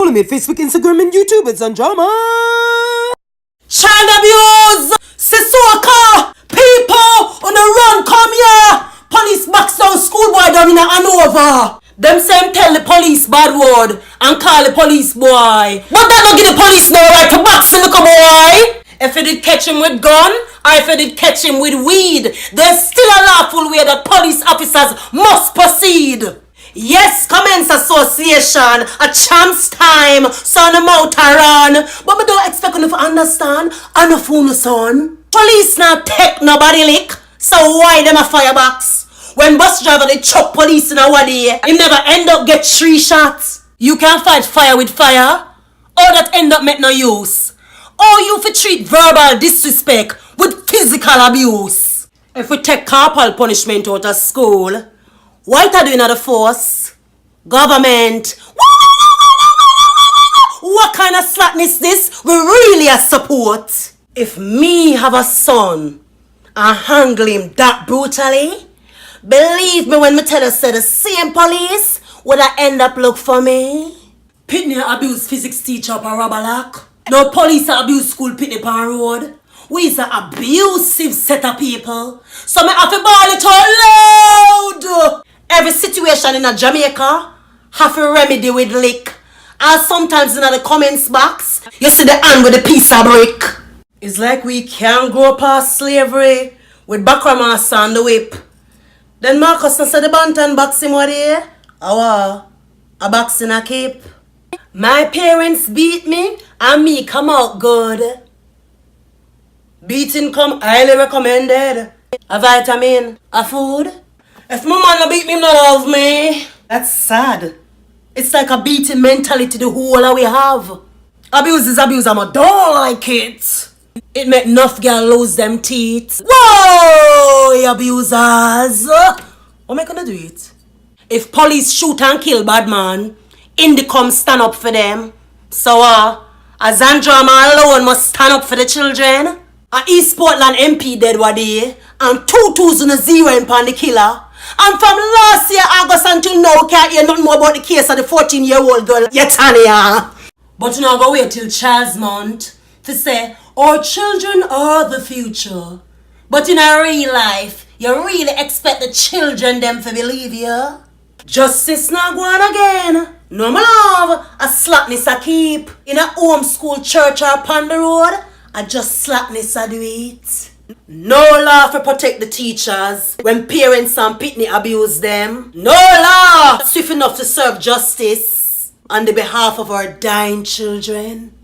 Follow me on Facebook, Instagram, and YouTube. It's Andrama. Child abuse! Sissoko! People on the run, come here! Police box down schoolboy down in Hanover. Them same tell the police bad word and call the police boy. But that don't give the police no right to box the little boy. If you did catch him with gun or if you did catch him with weed, there's still a lawful way that police officers must proceed. Yes, commence association, a champ's time, son of mouth run. But we don't expect you to understand, and no fool son. Police not take nobody lick, so why them a firebox? When bus driver they chop police in a one day, him never end up get 3 shots. You can't fight fire with fire. All that end up make no use. Or you fi treat verbal disrespect with physical abuse. If we take corporal punishment out of school, what are doing at the force? Government. What kind of slackness this? We really a support. If me have a son and handle him that brutally, believe me when me tell you say the same police would I end up look for me. Pitney abuse physics teacher up a Rabalak. No police abuse school Pitney pan road. We is an abusive set of people. So me have to ball it out loud. Every situation in a Jamaica have a remedy with lick. And sometimes in the comments box, you see the hand with a piece of brick. It's like we can't go past slavery with Bakramaster and the whip. Then Marcus said the Banton box him what here? A box in a cape. My parents beat me and me come out good. Beating come highly recommended. A vitamin, a food. If my man no beat me, not love me. That's sad. It's like a beating mentality the whole of we have. Abuse is abuse, I don't like it. It make enough girl lose them teeth. Whoa, abusers. What am I gonna do it? If police shoot and kill bad man, Indy come stand up for them. So as Andrama alone must stand up for the children. East Portland MP dead one day and 2,000 upon the killer. And from last year August until now, can't hear nothing more about the case of the 14-year-old girl, Yetania. But you know, go wait till Child's Month to say, our children are the future. But in a real life, you really expect the children them to believe you? Justice not going again. No my love, a slackness I keep. In a home school church or upon the road, I just slackness I do it. No law for protect the teachers when parents and Pitney abuse them. No law swift enough to serve justice on the behalf of our dying children.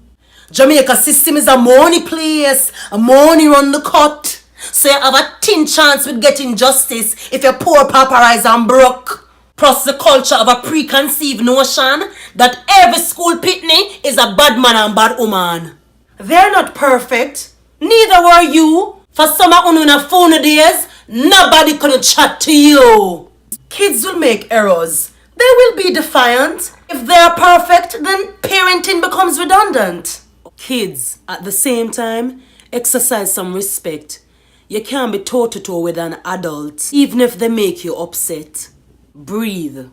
Jamaica system is a money place, a money run the cut. So you have a thin chance with getting justice if you're poor, pauperized and broke. Plus the culture of a preconceived notion that every school Pitney is a bad man and bad woman. They're not perfect. Neither were you. For some of you in a phone days, nobody could chat to you. Kids will make errors. They will be defiant. If they are perfect, then parenting becomes redundant. Kids, at the same time, exercise some respect. You can't be toe-to-toe with an adult, even if they make you upset. Breathe.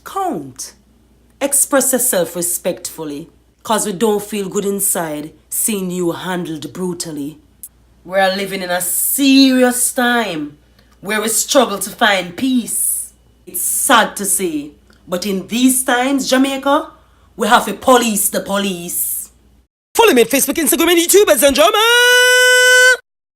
Count. Express yourself respectfully, cause we don't feel good inside seeing you handled brutally. We're living in a serious time where we struggle to find peace. It's sad to say, but in these times, Jamaica, we have to police the police. Follow me on Facebook, Instagram, and YouTube. It's Andrama.